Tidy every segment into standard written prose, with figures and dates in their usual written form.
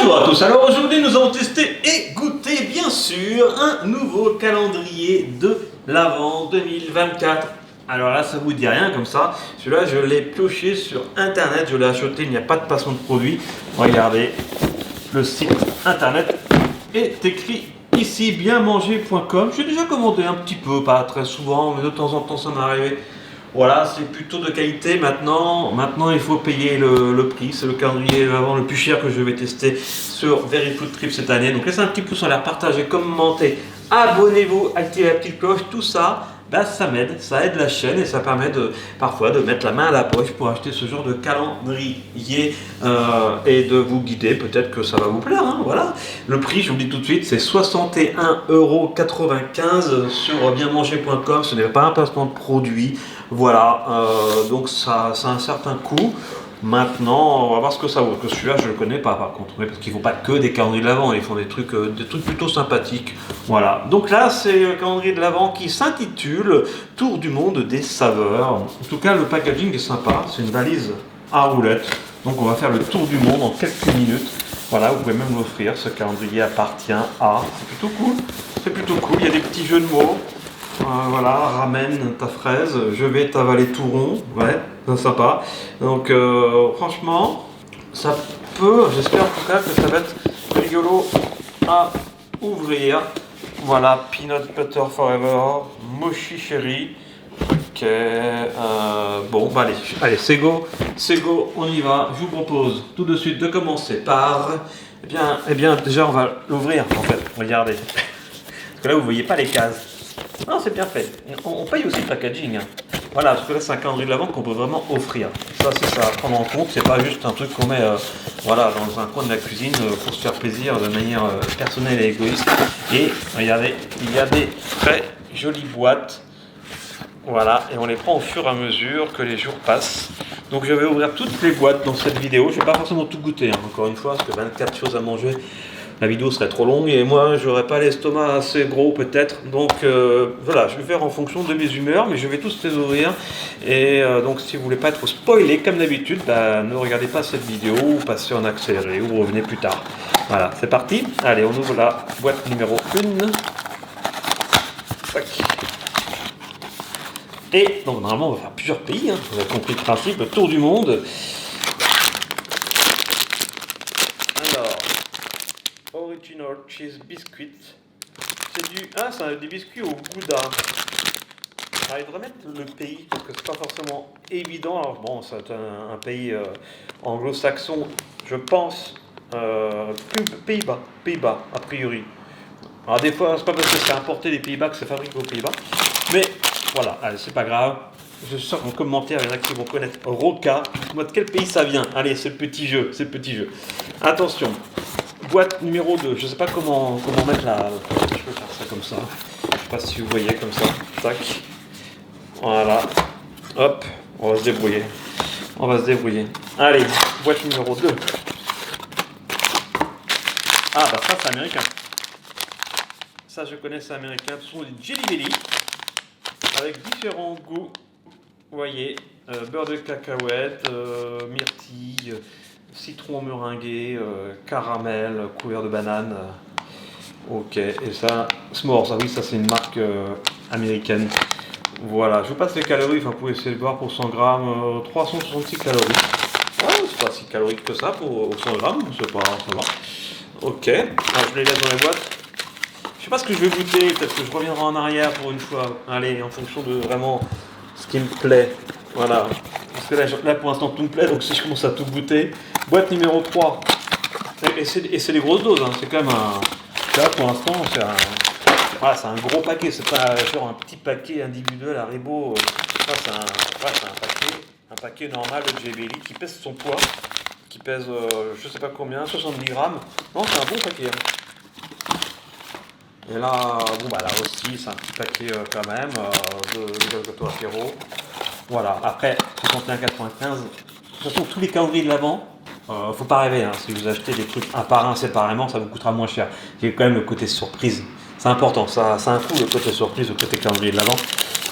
Bonjour à tous, alors aujourd'hui nous allons tester et goûter bien sûr un nouveau calendrier de l'Avent 2024. Alors là ça vous dit rien comme ça, celui-là je l'ai pioché sur internet, je l'ai acheté, il n'y a pas de placement de produit. Regardez, le site internet est écrit ici, bienmanger.com. J'ai déjà commandé un petit peu, pas très souvent, mais de temps en temps ça m'est arrivé. Voilà, c'est plutôt de qualité. Maintenant il faut payer le prix. C'est le calendrier avant le plus cher que je vais tester sur Very Food Trip cette année. Donc laissez un petit pouce en l'air, partagez, commentez, abonnez-vous, activez la petite cloche, tout ça. Ça m'aide, ça aide la chaîne et ça permet parfois de mettre la main à la poche pour acheter ce genre de calendrier et de vous guider. Peut-être que ça va vous plaire. Hein, voilà. Le prix, je vous le dis tout de suite, c'est 61,95 € sur bienmanger.com. Ce n'est pas un placement de produit. Voilà, donc ça a un certain coût. Maintenant, on va voir ce que ça vaut. Parce que celui-là, je ne le connais pas par contre. Oui, parce qu'ils ne font pas que des calendriers de l'Avent, ils font des trucs plutôt sympathiques. Voilà. Donc là, c'est le calendrier de l'Avent qui s'intitule Tour du monde des saveurs. En tout cas, le packaging est sympa. C'est une valise à roulettes. Donc on va faire le tour du monde en quelques minutes. Voilà, vous pouvez même l'offrir. Ce calendrier appartient à. C'est plutôt cool. C'est plutôt cool. Il y a des petits jeux de mots. Voilà, ramène ta fraise, je vais t'avaler tout rond, ouais, c'est sympa. Donc franchement, ça peut, j'espère en tout cas que ça va être rigolo à ouvrir. Voilà, Peanut Butter Forever, Mochi Cherry. Ok, bon, bah allez, c'est go, on y va. Je vous propose tout de suite de commencer par, eh bien, déjà on va l'ouvrir en fait, regardez. Parce que là vous voyez pas les cases. Non, c'est bien fait. On paye aussi le packaging. Hein. Voilà, parce que là, c'est un calendrier de l'Avent qu'on peut vraiment offrir. Ça, c'est ça à prendre en compte. C'est pas juste un truc qu'on met voilà, dans un coin de la cuisine pour se faire plaisir de manière personnelle et égoïste. Et regardez, il y a des très jolies boîtes. Voilà, et on les prend au fur et à mesure que les jours passent. Donc, je vais ouvrir toutes les boîtes dans cette vidéo. Je ne vais pas forcément tout goûter, hein, encore une fois, parce que 24 choses à manger. La vidéo serait trop longue et moi j'aurais pas l'estomac assez gros peut-être, donc voilà, je vais faire en fonction de mes humeurs, mais je vais tous les ouvrir et donc si vous voulez pas être spoilé comme d'habitude, ne regardez pas cette vidéo ou passez en accéléré ou revenez plus tard. Voilà, c'est parti, allez on ouvre la boîte numéro 1. Tac. Et donc normalement on va faire plusieurs pays, hein. Vous avez compris le principe, le tour du monde. Original Cheese Biscuit. C'est des biscuits au gouda. Alors, il devrait mettre le pays parce que c'est pas forcément évident. Alors bon, c'est un pays anglo-saxon, je pense. Pays-Bas, a priori. Alors des fois, c'est pas parce que c'est importé des Pays-Bas que c'est fabriqué aux Pays-Bas. Mais voilà, allez, c'est pas grave. Je sors en commentaire, il y en a qui vont connaître Roca. De quel pays ça vient? Allez, c'est le petit jeu, Attention. Boîte numéro 2, je sais pas comment mettre la... Je peux faire ça comme ça. Je sais pas si vous voyez comme ça. Tac. Voilà. Hop. On va se débrouiller. Allez, boîte numéro 2. Ah bah ça c'est américain. Ça je connais, c'est américain. Ce sont des Jelly Belly. Avec différents goûts. Vous voyez. Beurre de cacahuète, myrtille. Citron meringué, caramel, couvert de banane. Ok, et ça, S'mores, oui, ça c'est une marque américaine. Voilà, je vous passe les calories, vous pouvez essayer de voir pour 100 grammes, 366 calories. Ouais, c'est pas si calorique que ça pour 100 grammes, c'est pas, ça va. Ok, alors je les laisse dans la boîte. Je sais pas ce que je vais goûter, peut-être que je reviendrai en arrière pour une fois. Allez, en fonction de vraiment ce qui me plaît. Voilà. Parce que là pour l'instant tout me plaît, donc si je commence à tout goûter. Boîte numéro 3. Et c'est des grosses doses, hein. C'est quand même un. Là pour l'instant c'est un gros paquet, c'est pas genre un petit paquet individuel à Haribo. Là c'est un paquet normal de Jelly Belly qui pèse son poids. Qui pèse je sais pas combien, 70 grammes. Non, c'est un bon paquet. Hein. Et là, bon bah là aussi c'est un petit paquet quand même de gâteau apéro. Voilà, après 61,95. De toute façon, tous les calendriers de l'Avent, faut pas rêver. Hein. Si vous achetez des trucs un par un séparément, ça vous coûtera moins cher. Il y a quand même le côté surprise. C'est important, ça a un coût le côté surprise, le côté calendrier de l'Avent.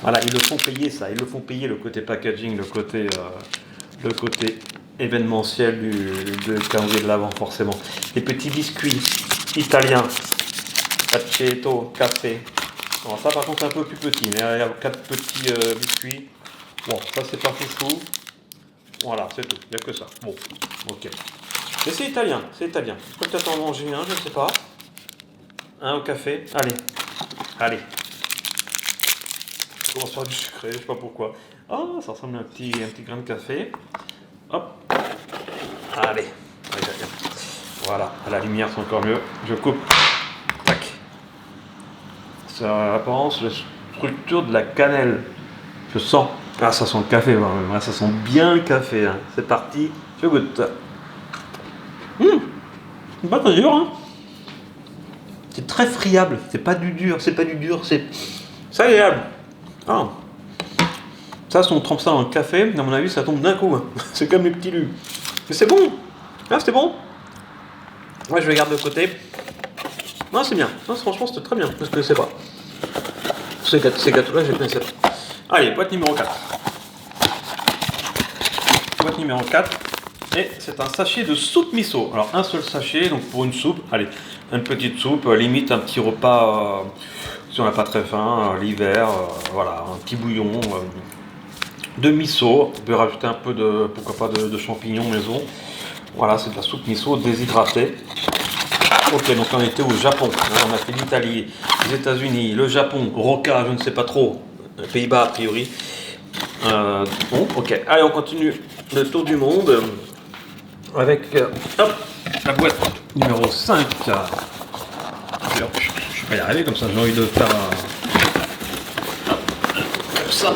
Voilà, ils le font payer ça. Ils le font payer le côté packaging, le côté événementiel du calendrier de l'Avent, forcément. Les petits biscuits italiens, aceto, café. Bon, ça par contre c'est un peu plus petit, mais il y a 4 petits biscuits. Bon, ça c'est pas foufou. Voilà, c'est tout, il n'y a que ça. Bon, ok. Mais c'est italien, c'est italien. Je peux peut-être en manger un, je ne sais pas. Un au café, allez. Allez. Je commence par du sucré, je sais pas pourquoi. Oh, ça ressemble à un petit grain de café. Hop. Allez. Voilà, à la lumière c'est encore mieux. Je coupe. Tac. Ça apparence la structure de la cannelle. Je sens. Ah, ça sent le café, ouais, ça sent bien le café. Hein. C'est parti, je goûte. C'est pas très dur, hein. C'est très friable. C'est pas du dur, c'est agréable. Ah. Ça, si on trempe ça dans le café, à mon avis, ça tombe d'un coup. Hein. C'est comme les petits lus. Mais c'est bon. Ah, c'est bon. Ouais, je vais garder de côté. Non, c'est bien. Non, franchement, c'était très bien. Je ne connaissais pas. Ces gâteaux-là, je ne connaissais pas. Allez, boîte numéro 4. Boîte numéro 4. Et c'est un sachet de soupe miso. Alors, un seul sachet, donc pour une soupe. Allez, une petite soupe, limite un petit repas, si on n'a pas très faim, l'hiver. Voilà, un petit bouillon de miso. On peut rajouter un peu de, pourquoi pas, de champignons maison. Voilà, c'est de la soupe miso déshydratée. Ok, donc on était au Japon. On a fait l'Italie, les États-Unis, le Japon, Roca, je ne sais pas trop. Les Pays-Bas a priori. Bon, ok. Allez, on continue le tour du monde avec hop, la boîte numéro 5. Alors, je vais pas y arriver comme ça, j'ai envie de faire un... comme ça.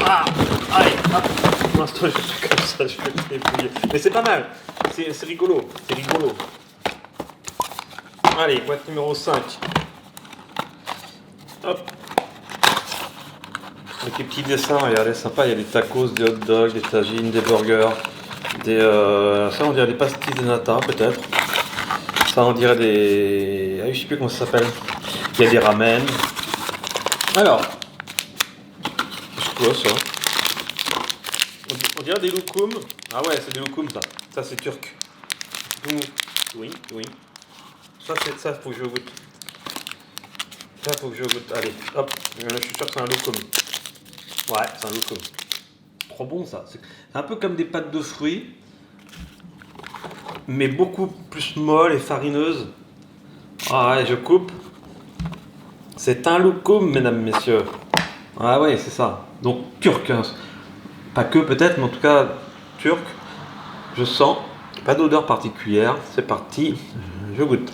Ah, allez, hop. Pour l'instant, je fais comme ça, je vais me débrouiller. Mais c'est pas mal, c'est rigolo, c'est rigolo. Allez, boîte numéro 5. Hop. Avec les petits dessins, regardez, sympa, il y a des tacos, des hot dogs, des tagines, des burgers, ça on dirait des pastilles de nata peut-être. Ça on dirait des... Ah, je sais plus comment ça s'appelle. Il y a des ramen. Alors, c'est quoi ça? On dirait des loukoum. Ah ouais, c'est des loukoum ça. Ça c'est turc. Oui, oui. Ça, faut que je goûte. Ça, faut que je goûte. Allez, hop, je suis sûr que c'est un loukoum. Ouais, c'est un loukoum. Trop bon ça. C'est un peu comme des pâtes de fruits, mais beaucoup plus molles et farineuses. Ah ouais, je coupe. C'est un loukoum, mesdames, messieurs. Ah ouais, c'est ça. Donc turc. Hein. Pas que peut-être, mais en tout cas turc. Je sens. Pas d'odeur particulière. C'est parti. Je goûte.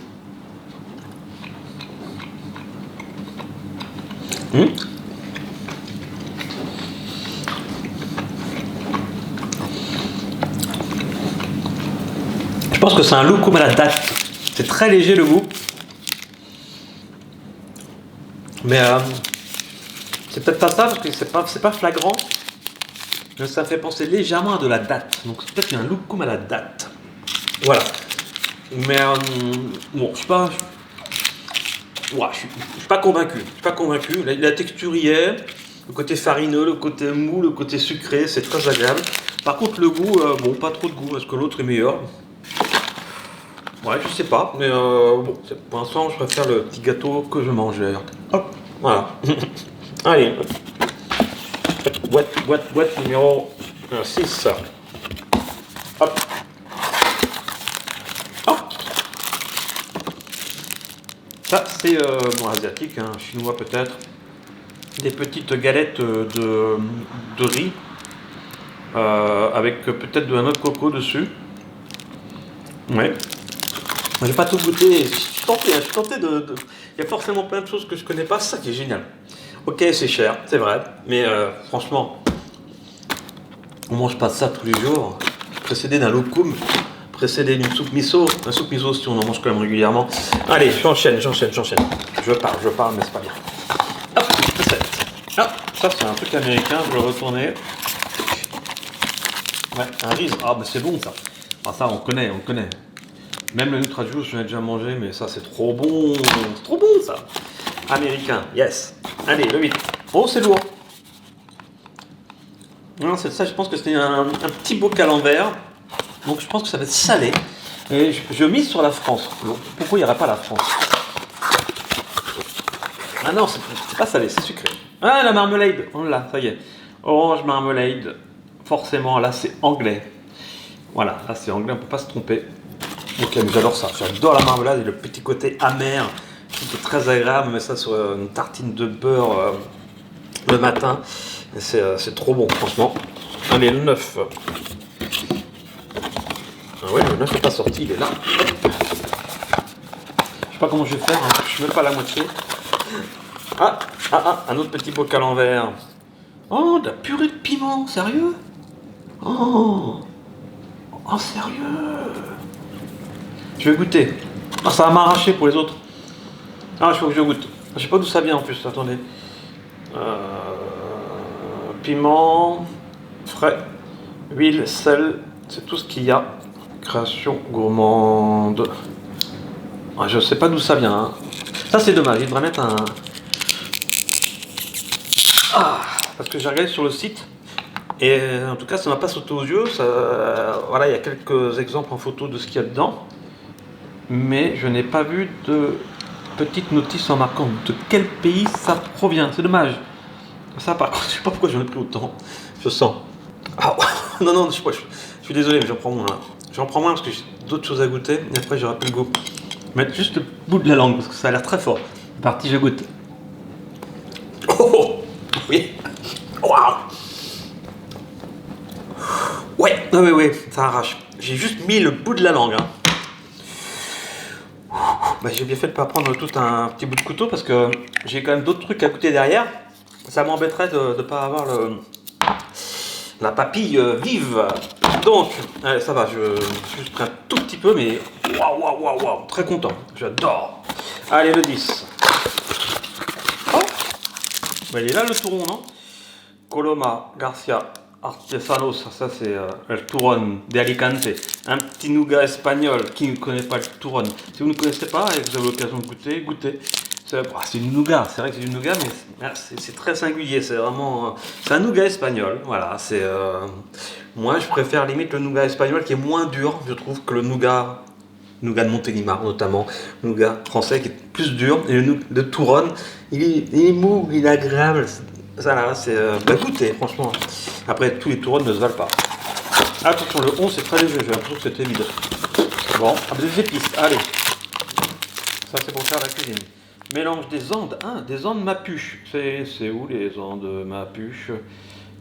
Je pense que c'est un loukoum à la date. C'est très léger le goût. Mais c'est peut-être pas ça parce que c'est pas flagrant. Mais ça fait penser légèrement à de la date. Donc c'est peut-être un loukoum à la date. Voilà. Mais bon, je suis pas. Ouais, je suis pas convaincu. Je suis pas convaincu. La texture y est. Le côté farineux, le côté mou, le côté sucré, c'est très agréable. Par contre, le goût, bon, pas trop de goût. Est-ce que l'autre est meilleur? Ouais, je sais pas. Mais bon, pour l'instant, je préfère le petit gâteau que je mangeais. Hop, voilà. Allez. Boîte numéro 6. Hop. Ça, c'est bon, asiatique, hein, chinois peut-être. Des petites galettes de riz avec peut-être de la noix de coco dessus. Ouais. Je vais pas tout goûter. Je suis tenté, hein, Il y a forcément plein de choses que je connais pas. C'est ça qui est génial. Ok, c'est cher, c'est vrai. Mais franchement, on mange pas ça tous les jours. Précédé d'un loukoum. Précédé d'une soupe miso. La soupe miso, si on en mange quand même régulièrement. Allez, j'enchaîne. Je parle, mais c'est pas bien. Hop, recette. Ah, ça c'est un truc américain, je vais le retourner. Ouais, un riz. Ah, mais c'est bon ça. Ah, ça, on connaît. Même le Nutrajou, je l'ai déjà mangé, mais ça c'est trop bon. C'est trop bon ça. Américain, yes. Allez, le 8. Oh, c'est lourd. Non, c'est ça, je pense que c'était un petit bocal en verre. Donc je pense que ça va être salé. Et je mise sur la France. Donc, pourquoi il n'y aurait pas la France? Ah non, c'est pas salé, c'est sucré. Ah, la marmelade, on l'a, ça y est. Orange marmelade, forcément, là c'est anglais. Voilà, là c'est anglais, on peut pas se tromper. Ok, mais j'adore ça, j'adore la marmelade et le petit côté amer, qui est très agréable, mais ça sur une tartine de beurre le matin, c'est trop bon, franchement. Allez, le 9. Ah ouais, le 9 n'est pas sorti, il est là. Je sais pas comment je vais faire, hein. Je suis même pas à la moitié. Un autre petit bocal en verre. Oh, de la purée de piment, sérieux? Oh, sérieux? Je vais goûter. Ah, ça va m'arracher pour les autres. Ah, il faut que je goûte. Je sais pas d'où ça vient en plus, attendez. Piment, frais, huile, sel, c'est tout ce qu'il y a. Création gourmande. Ah, je sais pas d'où ça vient. Hein. Ça c'est dommage, il devrait mettre un... Ah, parce que j'ai regardé sur le site. Et en tout cas, ça m'a pas sauté aux yeux. Voilà, il y a quelques exemples en photo de ce qu'il y a dedans. Mais je n'ai pas vu de petite notice en marquant de quel pays ça provient. C'est dommage. Ça, par contre, je sais pas pourquoi j'en ai pris autant. Je sens. Ah, non, je suis désolé, mais j'en prends moins. J'en prends moins parce que j'ai d'autres choses à goûter. Et après, j'aurai plus le goût. Mettre juste le bout de la langue parce que ça a l'air très fort. C'est parti, je goûte. Oh, oui. Waouh. Ouais, oui, ça arrache. J'ai juste mis le bout de la langue. Hein. Bah, j'ai bien fait de ne pas prendre tout un petit bout de couteau parce que j'ai quand même d'autres trucs à goûter derrière. Ça m'embêterait de ne pas avoir la papille vive. Donc, ça va, je juste pris un tout petit peu, mais waouh, très content. J'adore. Allez, le 10. Oh, bah, il est là le touron, non? Coloma, Garcia, Artesanos, ça c'est le Touron d'Alicante, un petit nougat espagnol. Qui ne connaît pas le Touron? Si vous ne connaissez pas et que vous avez l'occasion de goûter, c'est du nougat, c'est vrai que c'est du nougat, mais c'est très singulier, c'est vraiment, c'est un nougat espagnol, voilà, moi je préfère limite le nougat espagnol qui est moins dur, je trouve, que le nougat de Montélimar notamment, le nougat français qui est plus dur, et le Touron, il est mou, il est agréable. Ça là, c'est goûter, franchement. Après, tous les Touronnes ne se valent pas. Attention, le 11 c'est très léger, j'ai l'impression que c'était vide. Bon, des épices, allez. Ça c'est pour faire la cuisine. Mélange des Andes, des Andes Mapuche. C'est où les Andes Mapuche?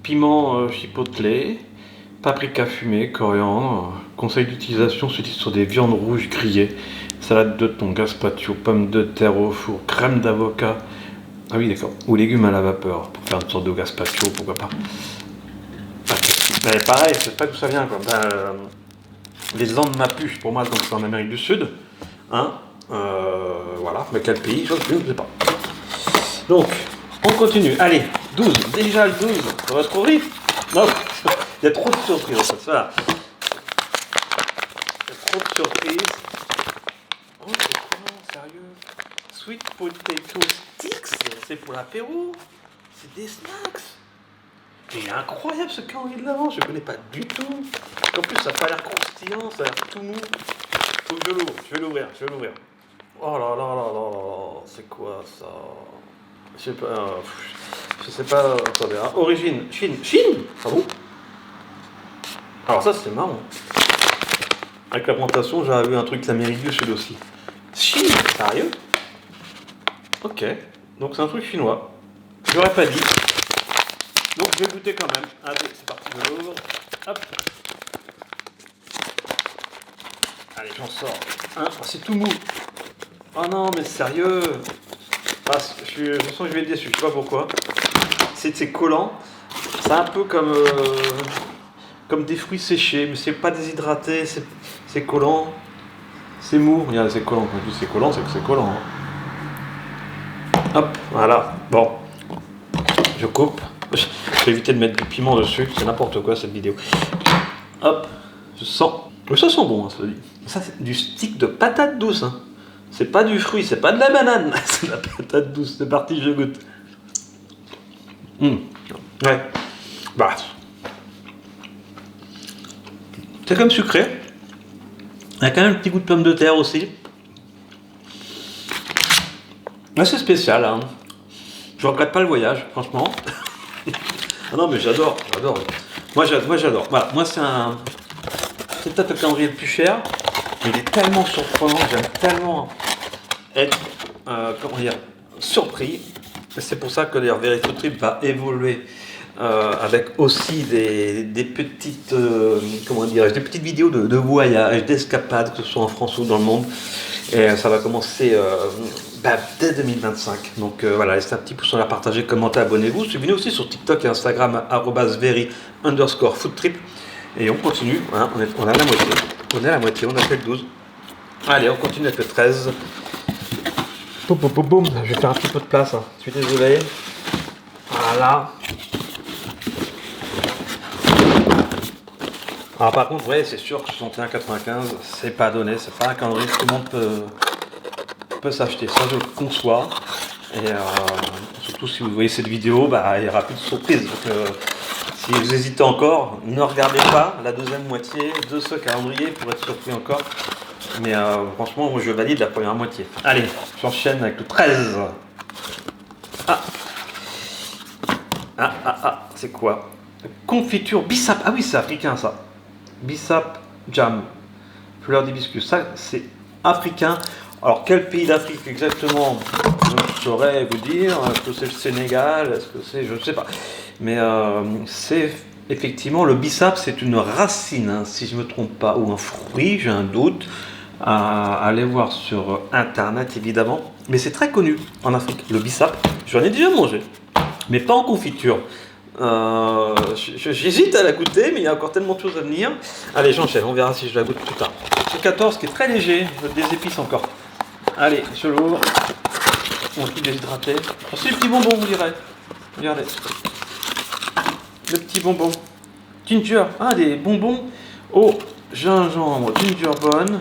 Piment chipotle, paprika fumée, coriandre. Conseil d'utilisation s'utilise sur des viandes rouges grillées. Salade de thon, gazpacho, pommes de terre au four, crème d'avocat. Ah oui, d'accord. Ou légumes à la vapeur, pour faire une sorte de gazpacho, pourquoi pas. Mais pareil, je sais pas d'où ça vient, quoi. Les Andes Mapuche, pour moi, donc c'est en Amérique du Sud. Voilà, mais quel pays, je ne sais pas. Donc, on continue. Allez, 12. Déjà le 12. Ça va trop vite. Non, il y a trop de surprises, en fait. Voilà. Il y a trop de surprises. Oh, c'est comment, sérieux? Sweet potato sticks, c'est pour l'apéro. C'est des snacks. Il est incroyable ce calendrier de l'avant, je ne connais pas du tout. En plus, ça n'a pas l'air croustillant, ça a l'air tout mou. Faut que je l'ouvre, je vais l'ouvrir. Oh là, c'est quoi ça? Je sais pas, attendez, hein. Origine, Chine? Ah bon? Alors ça, c'est marrant. Avec la plantation, j'avais vu un truc l'Amérique du Sud aussi. Chine, sérieux? Ok, donc c'est un truc chinois. J'aurais pas dit. Donc je vais goûter quand même. Allez, c'est parti, je l'ouvre. Hop. Allez, j'en sors. C'est tout mou. Oh non, mais sérieux. Je sens que je vais être déçu, je sais pas pourquoi. C'est collant. C'est un peu comme des fruits séchés, mais c'est pas déshydraté, c'est collant. C'est mou. Regarde, c'est collant. Quand je dis c'est collant, c'est que c'est collant. Hop, voilà. Bon. Je coupe. Je vais éviter de mettre du piment dessus, c'est n'importe quoi cette vidéo. Hop, je sens. Mais ça sent bon, hein, ça dit. Ça, c'est du stick de patate douce. Hein. C'est pas du fruit, c'est pas de la banane, c'est de la patate douce. C'est parti, je goûte. Ouais. Bah. C'est quand même sucré. Il y a quand même un petit goût de pomme de terre aussi. Assez spécial, hein. Je regrette pas le voyage, franchement. Ah non, mais j'adore. Moi j'adore. Voilà, moi c'est peut-être le calendrier le plus cher, mais il est tellement surprenant, j'aime tellement être surpris. C'est pour ça que d'ailleurs Very Food Trip va évoluer avec aussi des petites des petites vidéos de voyage, d'escapades, que ce soit en France ou dans le monde. Et ça va commencer dès 2025. Donc voilà, laissez un petit pouce, la partager, commentez, abonnez-vous. Suivez-nous aussi sur TikTok et Instagram @very_foodtrip. Et on continue, hein, on a la moitié. On est à la moitié, on a fait le 12. Allez, on continue avec le 13. Boum, boum, boum, boum. Je vais faire un petit peu de place, hein. Je suis désolé. Voilà. Alors par contre, ouais, c'est sûr que 61,95, c'est pas donné, c'est pas un calendrier que tout le monde peut s'acheter. Ça, je le conçois. Et surtout si vous voyez cette vidéo, il n'y aura plus de surprise. Donc, si vous hésitez encore, ne regardez pas la deuxième moitié de ce calendrier pour être surpris encore. Mais franchement, moi, je valide la première moitié. Allez, j'enchaîne avec le 13. C'est quoi? Confiture bissap. Ah oui, c'est africain ça. Bissap jam. Fleur d'hibiscus. Ça, c'est africain. Alors, quel pays d'Afrique exactement? Je saurais vous dire. Est-ce que c'est le Sénégal? Est-ce que c'est... Je ne sais pas. Mais c'est effectivement le bissap, c'est une racine, hein, si je ne me trompe pas, ou un fruit, j'ai un doute. À aller voir sur internet évidemment. Mais c'est très connu en Afrique. Le bissap, j'en ai déjà mangé. Mais pas en confiture. J'hésite à la goûter, mais il y a encore tellement de choses à venir. Allez, j'enchaîne, on verra si je la goûte plus tard. C'est 14 qui est très léger, des épices encore. Allez, je l'ouvre. On va déshydrater. Oh, c'est le petit bonbon, vous direz. Regardez. Le petit bonbon. Ginger. Ah, des bonbons au gingembre. Ginger bonne.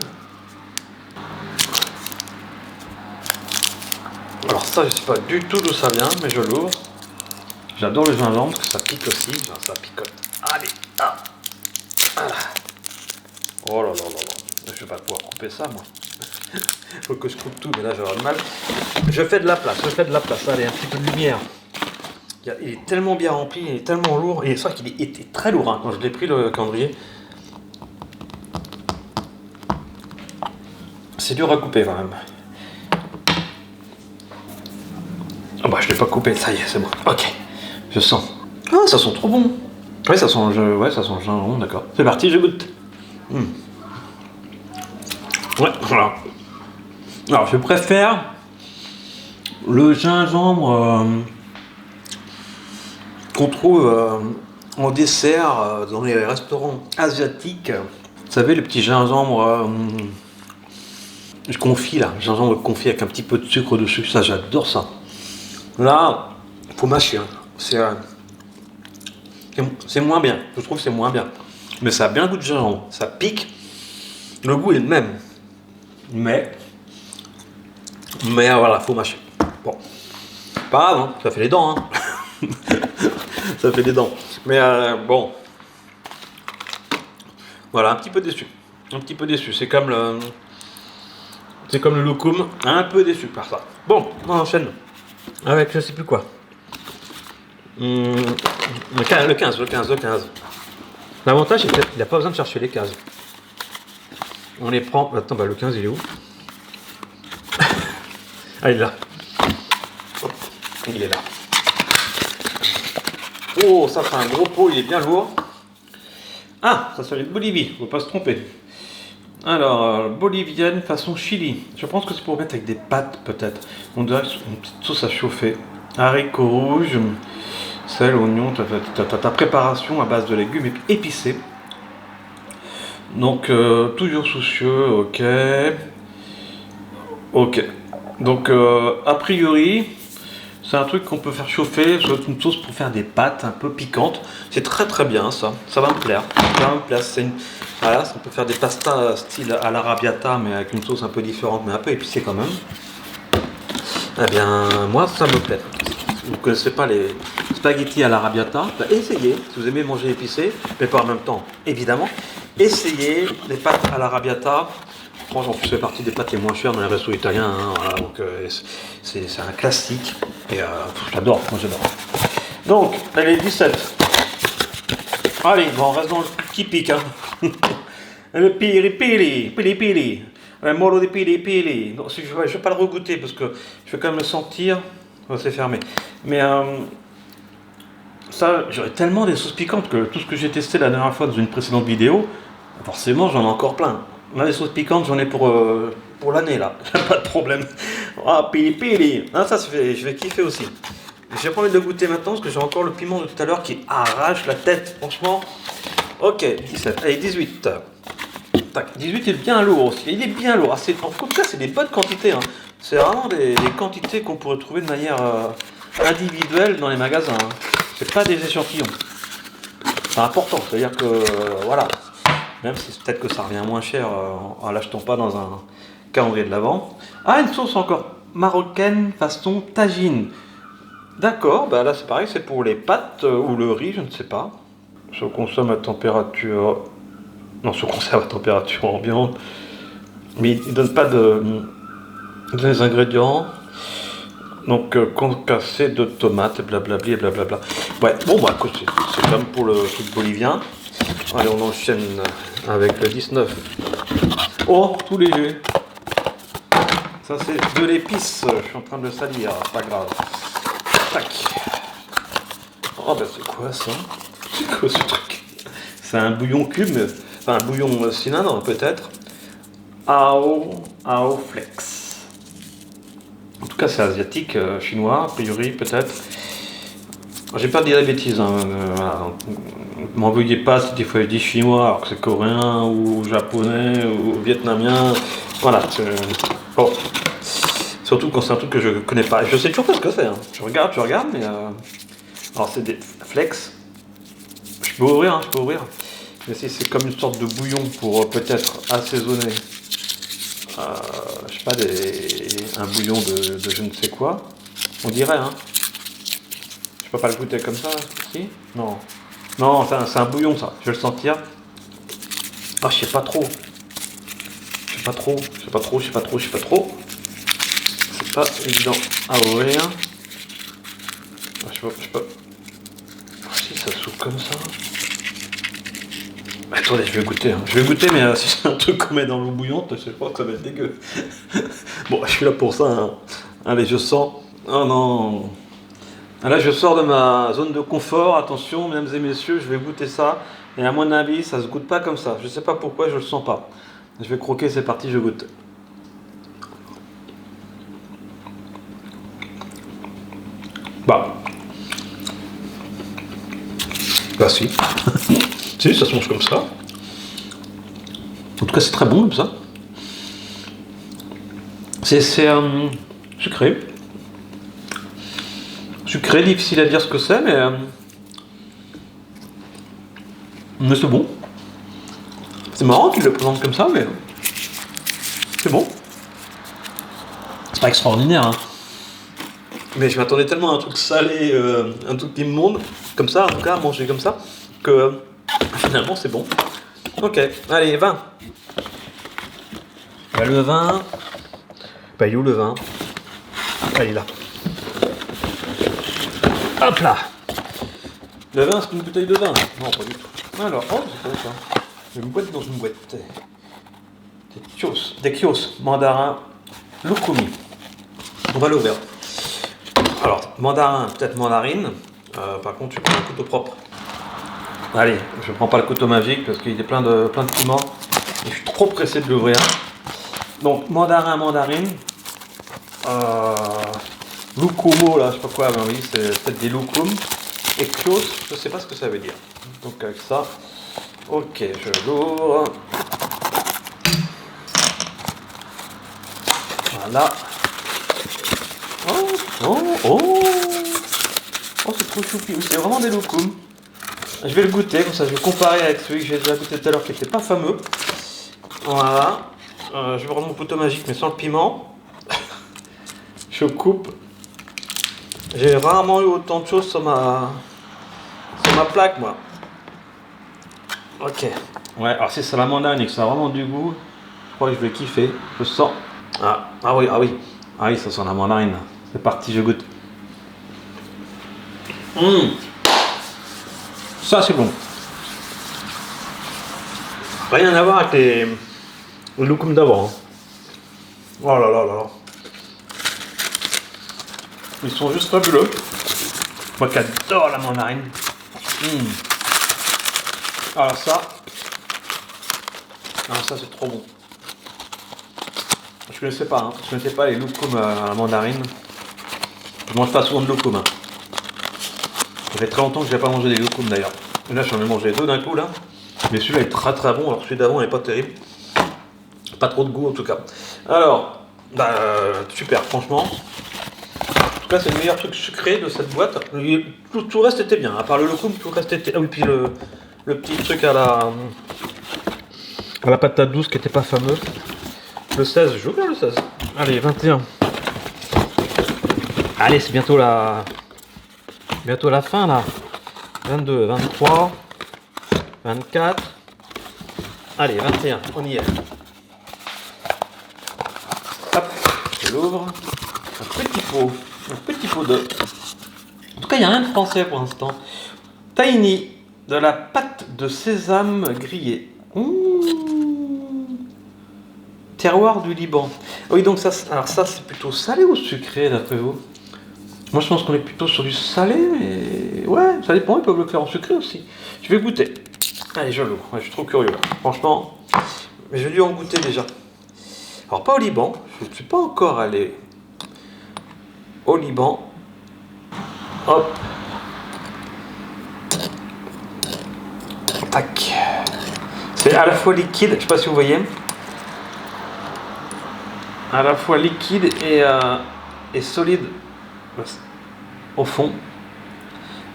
Alors ça, je sais pas du tout d'où ça vient, mais je l'ouvre. J'adore le gingembre, parce que ça pique aussi. Enfin, ça picote. Allez, voilà. Oh là là là là. Je vais pas pouvoir couper ça, moi. Faut que je coupe tout, mais là j'aurai du mal. Je fais de la place. Allez, un petit peu de lumière. Il est tellement bien rempli, il est tellement lourd. Et c'est vrai qu'il était très lourd, hein, quand je l'ai pris le calendrier. C'est dur à couper quand même. Je l'ai pas coupé, ça y est, c'est bon. Ok, je sens. Ah, ça sent trop bon. Ouais, ça sent le gingembre, d'accord. C'est parti, je goûte. Ouais, voilà. Alors, je préfère le gingembre qu'on trouve en dessert dans les restaurants asiatiques. Vous savez, le petit gingembre confit là, gingembre confit avec un petit peu de sucre dessus. Ça, j'adore ça. Là, faut mâcher. Hein. C'est moins bien. Je trouve que c'est moins bien. Mais ça a bien le goût de gingembre. Ça pique. Le goût est le même. Mais voilà, faut mâcher. Bon. Pas grave, hein. Ça fait les dents. Hein. Ça fait les dents. Mais bon. Voilà, un petit peu déçu. C'est comme le loukoum. Un peu déçu par ça. Bon, on enchaîne. Avec je sais plus quoi. Le 15. L'avantage, c'est qu'il n'y a pas besoin de chercher les cases. On les prend. Attends, le 15, il est où? Ah, il est là. Il est là. Oh, ça fait un gros pot, il est bien lourd. Ah, ça serait de Bolivie, faut pas se tromper. Alors, bolivienne façon chili. Je pense que c'est pour mettre avec des pâtes, peut-être. On dirait une petite sauce à chauffer. Haricots rouges, sel, oignon, ta préparation à base de légumes épicés. Donc, toujours soucieux, ok. Ok. Donc, a priori, c'est un truc qu'on peut faire chauffer, c'est une sauce pour faire des pâtes un peu piquantes. C'est très très bien ça, ça va me plaire. Voilà, on peut faire des pastas style à l'arrabbiata, mais avec une sauce un peu différente, mais un peu épicée quand même. Eh bien, moi ça me plaît. Si vous ne connaissez pas les spaghettis à l'arrabbiata, essayez. Si vous aimez manger épicé, mais pas en même temps, évidemment. essayez les pâtes à l'arrabbiata. Franchement, en plus, ça fait partie des pâtes les moins chères dans les restos italiens. Hein, voilà, donc c'est un classique. Et j'adore, moi j'adore. Donc, allez, 17. Allez, bon, on reste dans le qui pique. Hein. Le pili. Le molo de pili. Non, je ne vais pas le regoûter parce que je vais quand même le sentir. Oh, c'est fermé. Mais ça, j'aurais tellement des sauces piquantes que tout ce que j'ai testé la dernière fois dans une précédente vidéo, forcément, j'en ai encore plein. Là, les sauces piquantes, j'en ai pour l'année, là. Pas de problème. Ah, pili. Ah, ça, je vais kiffer aussi. J'ai pas envie de le goûter maintenant parce que j'ai encore le piment de tout à l'heure qui arrache la tête, franchement. Ok, 17. Allez, 18. Tac, 18, il est bien lourd aussi. Il est bien lourd. En tout cas, c'est des bonnes quantités. Hein. C'est vraiment des quantités qu'on pourrait trouver de manière individuelle dans les magasins. Hein. C'est pas des échantillons. C'est important. C'est-à-dire que, voilà. Même si peut-être que ça revient moins cher en l'achetant pas dans un calendrier de l'Avent. Ah, une sauce encore marocaine façon tagine. D'accord, bah là c'est pareil, c'est pour les pâtes ou le riz, je ne sais pas. Se consomme à température... Non, se conserve à température ambiante. Mais il ne donne pas des ingrédients. Donc, concassé de tomates, blablabli et blablabla. Ouais, bon bah écoute, c'est comme pour le truc bolivien. Allez, on enchaîne avec le 19. Oh, tout léger. Ça c'est de l'épice, je suis en train de le salir, pas grave. Tac. Oh bah c'est quoi ça? C'est quoi ce truc? C'est un bouillon cube, enfin un bouillon cylindre peut-être. Ao Flex. En tout cas c'est asiatique, chinois, a priori peut-être. J'ai pas dit la bêtise, hein, voilà. M'en veuillez pas si des fois je dis chinois alors que c'est coréen ou japonais ou vietnamien. Voilà. Oh. Surtout quand c'est un truc que je connais pas. Je sais toujours pas ce que c'est. Hein. Je regarde, mais. Alors c'est des flex. Je peux ouvrir. Mais c'est comme une sorte de bouillon pour peut-être assaisonner. Je sais pas, un bouillon de je ne sais quoi. On dirait, hein. Je peux pas le goûter comme ça, si? Non. Non, c'est un bouillon ça. Je vais le sentir. Ah, je sais pas trop. C'est pas évident à ouvrir. Je peux. Ah, si ça s'ouvre comme ça. Attendez, je vais goûter. Hein. Je vais goûter, mais si c'est un truc qu'on met dans l'eau bouillante, je crois que ça va être dégueu. Bon, je suis là pour ça. Hein. Allez, je sens. Oh non. Là, je sors de ma zone de confort. Attention, mesdames et messieurs, je vais goûter ça. Et à mon avis, ça se goûte pas comme ça. Je sais pas pourquoi, je le sens pas. Je vais croquer, c'est parti, je goûte. Bah si. Si, ça se mange comme ça. En tout cas, c'est très bon comme ça. C'est sucré. Sucré, difficile à dire ce que c'est, mais c'est bon. C'est marrant qu'il le présente comme ça, mais c'est bon. C'est pas extraordinaire, hein. Mais je m'attendais tellement à un truc salé, un truc immonde, comme ça, en tout cas, à manger comme ça, que finalement c'est bon. Ok, allez, 20. Bah, le vin. Bah, il est où le vin? Ah, il est là. Hop là. Le vin, c'est une bouteille de vin? Non, pas du tout. Alors, oh, c'est quoi ça? Une boîte dans une boîte. Des kios, mandarin, lukumi. On va l'ouvrir. Alors, mandarin, peut-être mandarine. Par contre, je prends un couteau propre. Allez, je prends pas le couteau magique parce qu'il est plein de piments. Et je suis trop pressé de l'ouvrir. Donc, mandarine. Lukumo, là, je sais pas quoi, mais oui, c'est peut-être des lukums. Et kios, je sais pas ce que ça veut dire. Donc, avec ça, ok, je l'ouvre. Voilà. Oh, c'est trop choupi. C'est vraiment des lukums. Je vais le goûter, comme ça je vais comparer avec celui que j'ai déjà goûté tout à l'heure qui n'était pas fameux. Voilà. Je vais prendre mon couteau magique mais sans le piment. Je coupe. J'ai rarement eu autant de choses sur ma plaque, moi. Ok. Ouais, alors si c'est la mandarine et que ça a vraiment du goût, je crois que je vais kiffer. Je sens. Ah oui, ah oui. Ah oui, ça sent la mandarine. C'est parti, je goûte. Mmh. Ça c'est bon. Rien à voir avec les loukoums d'avant. Hein. Oh là là là là. Ils sont juste fabuleux. Moi qui adore la mandarine. Alors ça. Alors ça c'est trop bon. Je connaissais pas, hein. Je connaissais pas les loukoums à la mandarine. Je mange pas souvent de loukoums. Hein. Ça fait très longtemps que j'ai pas mangé des loukoums d'ailleurs. Là j'en ai mangé deux d'un coup là. Mais celui-là est très très bon, alors celui d'avant n'est pas terrible. Pas trop de goût en tout cas. Alors, super franchement. En tout cas c'est le meilleur truc sucré de cette boîte. Tout le reste était bien, à part le loukoum, tout le reste était... Ah oui, puis le petit truc à la patate douce qui était pas fameux. Le 16, je joue bien le 16. Allez, 21. Allez, c'est bientôt la fin là. 22, 23, 24. Allez, 21, on y est. Hop, je l'ouvre. Un petit pot de... En tout cas, il n'y a rien de français pour l'instant. Tahini, de la pâte de sésame grillée. Terroir du Liban. Oui, donc ça, alors ça c'est plutôt salé ou sucré d'après vous? Moi je pense qu'on est plutôt sur du salé, mais ouais, ça dépend, ils peuvent le faire en sucré aussi. Je vais goûter. Allez, je l'ouvre, ouais, je suis trop curieux. Franchement, mais j'ai dû en goûter déjà. Alors pas au Liban, je ne suis pas encore allé au Liban. Hop. Tac. C'est à la fois liquide, je sais pas si vous voyez. À la fois liquide et solide au fond.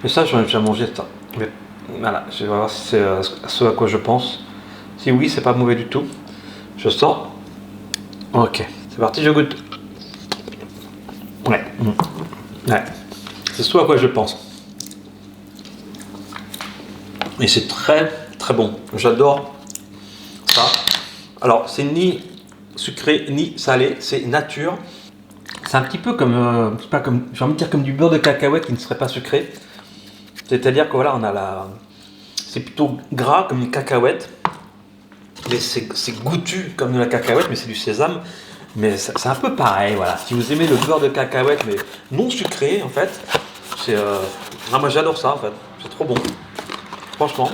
Mais ça, j'en ai déjà mangé ça. Mais voilà, je vais voir si c'est ce à quoi je pense. Si oui, c'est pas mauvais du tout. Je sens. Ok, c'est parti, je goûte. Ouais. Ouais. C'est ce à quoi je pense. Et c'est très très bon. J'adore ça. Alors, c'est ni sucré ni salé, c'est nature. C'est un petit peu comme, pas comme, j'ai envie de dire comme du beurre de cacahuète qui ne serait pas sucré. C'est-à-dire que voilà, on a c'est plutôt gras comme une cacahuète, mais c'est goûtu comme de la cacahuète, mais c'est du sésame. Mais c'est un peu pareil, voilà. Si vous aimez le beurre de cacahuète, mais non sucré, en fait, c'est... moi j'adore ça, en fait. C'est trop bon. Franchement.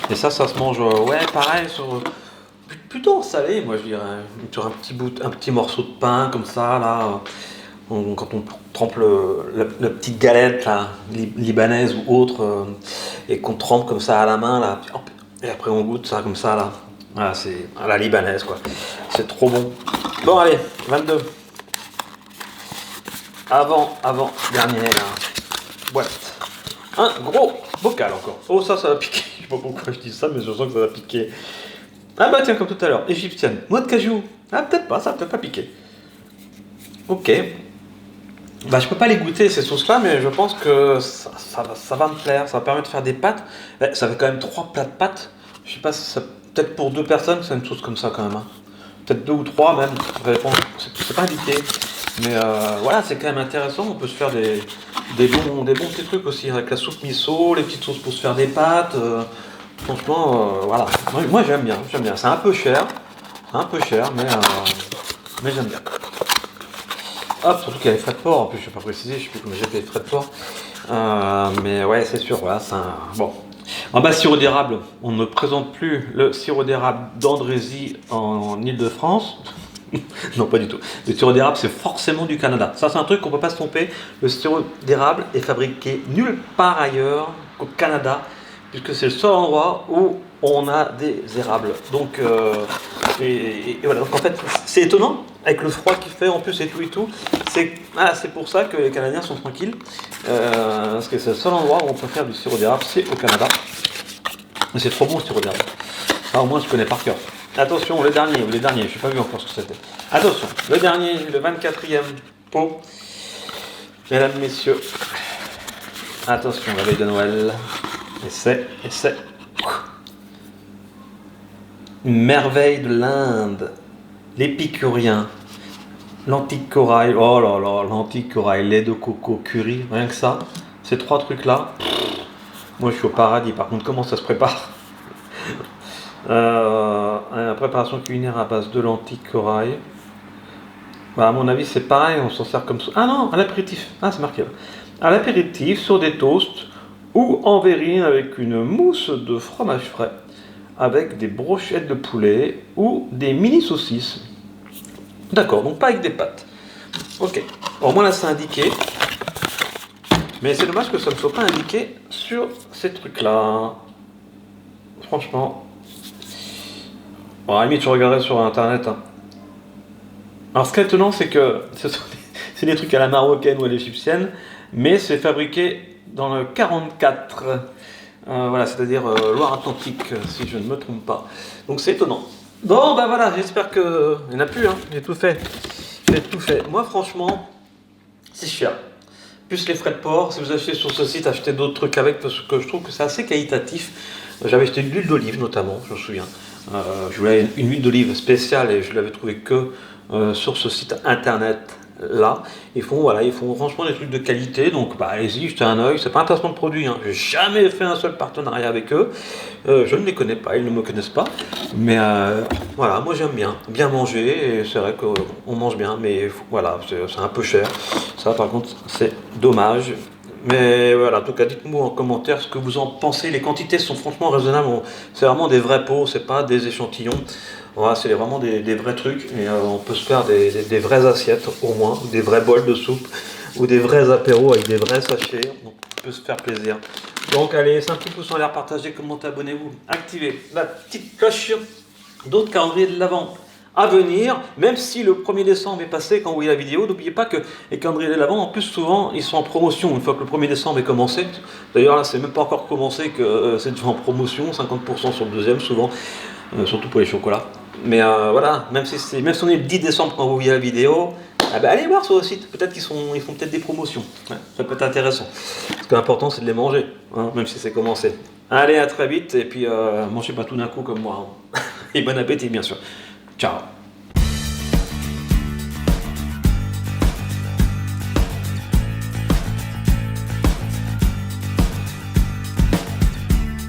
Et ça se mange, ouais, pareil, plutôt salé, moi je dirais. Sur un petit morceau de pain, comme ça, là. Quand on trempe la petite galette là, libanaise ou autre, et qu'on trempe comme ça à la main, là, et après on goûte ça comme ça, là. Voilà, c'est à la libanaise, quoi. C'est trop bon. Bon, allez, 22. Avant, dernier, là. Boîte. Un gros bocal encore. Oh, ça va piquer. Je sais pas pourquoi je dis ça, mais je sens que ça va piquer. Ah bah tiens, comme tout à l'heure, égyptienne. Noix de cajou. Ah, peut-être pas, ça va peut-être pas piquer. Ok. Bah, je peux pas les goûter ces sauces-là, mais je pense que ça va me plaire. Ça va permettre de faire des pâtes. Ça fait quand même 3 plats de pâtes. Je sais pas si ça. Peut-être pour 2 personnes, c'est une sauce comme ça quand même. Hein. Peut-être 2 ou 3 même. Ça dépend. C'est pas indiqué. Mais voilà, c'est quand même intéressant. On peut se faire des bons petits trucs aussi. Avec la soupe miso, les petites sauces pour se faire des pâtes. Franchement, voilà. Moi j'aime bien. C'est un peu cher. Mais j'aime bien. Hop, surtout qu'il y a les frais de port, en plus je ne vais pas préciser, je ne sais plus comment j'ai fait les frais de port. Mais ouais, c'est sûr, voilà, c'est un... Bon. En bas, sirop d'érable, on ne présente plus le sirop d'érable d'Andrézy en Île-de-France. Non, pas du tout. Le sirop d'érable, c'est forcément du Canada. Ça, c'est un truc qu'on ne peut pas se tromper. Le sirop d'érable est fabriqué nulle part ailleurs qu'au Canada, puisque c'est le seul endroit où on a des érables. Donc, et voilà. Donc en fait, c'est étonnant, avec le froid qu'il fait en plus et tout. C'est pour ça que les Canadiens sont tranquilles. Parce que c'est le seul endroit où on peut faire du sirop d'érable, c'est au Canada. Mais c'est trop bon le sirop d'érable. Ah, au moins, je connais par cœur. Attention, les derniers, je n'ai pas vu encore ce que c'était. Attention, le dernier, le 24e pot. Mesdames, messieurs, attention, la veille de Noël. Et c'est... Une merveille de l'Inde. L'épicurien. L'antique corail. Oh là là, l'antique corail. Lait de coco, curry. Rien que ça. Ces 3 trucs-là. Moi, je suis au paradis. Par contre, comment ça se prépare? La préparation culinaire à base de lentilles corail. Bah, à mon avis, c'est pareil, on s'en sert comme ça. Ah non, à l'apéritif. Ah, c'est marqué là. À l'apéritif, sur des toasts ou en verrine avec une mousse de fromage frais, avec des brochettes de poulet ou des mini saucisses. D'accord, donc pas avec des pâtes. Ok. Bon, moi là, c'est indiqué. Mais c'est dommage que ça ne soit pas indiqué sur ces trucs-là. Franchement. Bon, à la limite, je regarderai sur internet. Hein. Alors, ce qui est étonnant, c'est que c'est des trucs à la marocaine ou à l'égyptienne, mais c'est fabriqué dans le 44. Voilà, c'est-à-dire Loire-Atlantique, si je ne me trompe pas. Donc, c'est étonnant. Bon, bah voilà, j'espère que. Il n'y en a plus, hein. J'ai tout fait. J'ai tout fait. Moi, franchement, c'est cher. Plus les frais de port. Si vous achetez sur ce site, achetez d'autres trucs avec, parce que je trouve que c'est assez qualitatif. J'avais acheté de l'huile d'olive, notamment, je me souviens. Je voulais une huile d'olive spéciale et je l'avais trouvé que sur ce site internet là. Ils font franchement des trucs de qualité, donc bah, allez-y, jetez un œil. C'est pas un placement de produit, hein. J'ai jamais fait un seul partenariat avec eux. Je ne les connais pas, ils ne me connaissent pas. Mais voilà, moi j'aime bien manger et c'est vrai qu'on mange bien, mais voilà, c'est un peu cher. Ça par contre, c'est dommage. Mais voilà, en tout cas, dites-moi en commentaire ce que vous en pensez. Les quantités sont franchement raisonnables. C'est vraiment des vrais pots, c'est pas des échantillons. Voilà, c'est vraiment des vrais trucs. Et on peut se faire des vraies assiettes, au moins, des vrais bols de soupe, ou des vrais apéros avec des vrais sachets. On peut se faire plaisir. Donc, allez, 5 petits pouces en l'air, partagez, commentez, abonnez-vous, activez la petite cloche. D'autres calendriers de l'Avent à venir, même si le 1er décembre est passé quand vous voyez la vidéo, n'oubliez pas que les calendriers de l'Avent, en plus souvent, ils sont en promotion une fois que le 1er décembre est commencé. D'ailleurs là, c'est même pas encore commencé que c'est déjà en promotion, 50% sur le deuxième souvent, surtout pour les chocolats. Mais voilà, même si on est le 10 décembre quand vous voyez la vidéo, allez voir sur le site, peut-être ils font peut-être des promotions, ouais, ça peut être intéressant. Ce qui est important, c'est de les manger, hein, même si c'est commencé. Allez, à très vite, et puis mangez pas tout d'un coup comme moi. Hein. Et bon appétit, bien sûr. Ciao.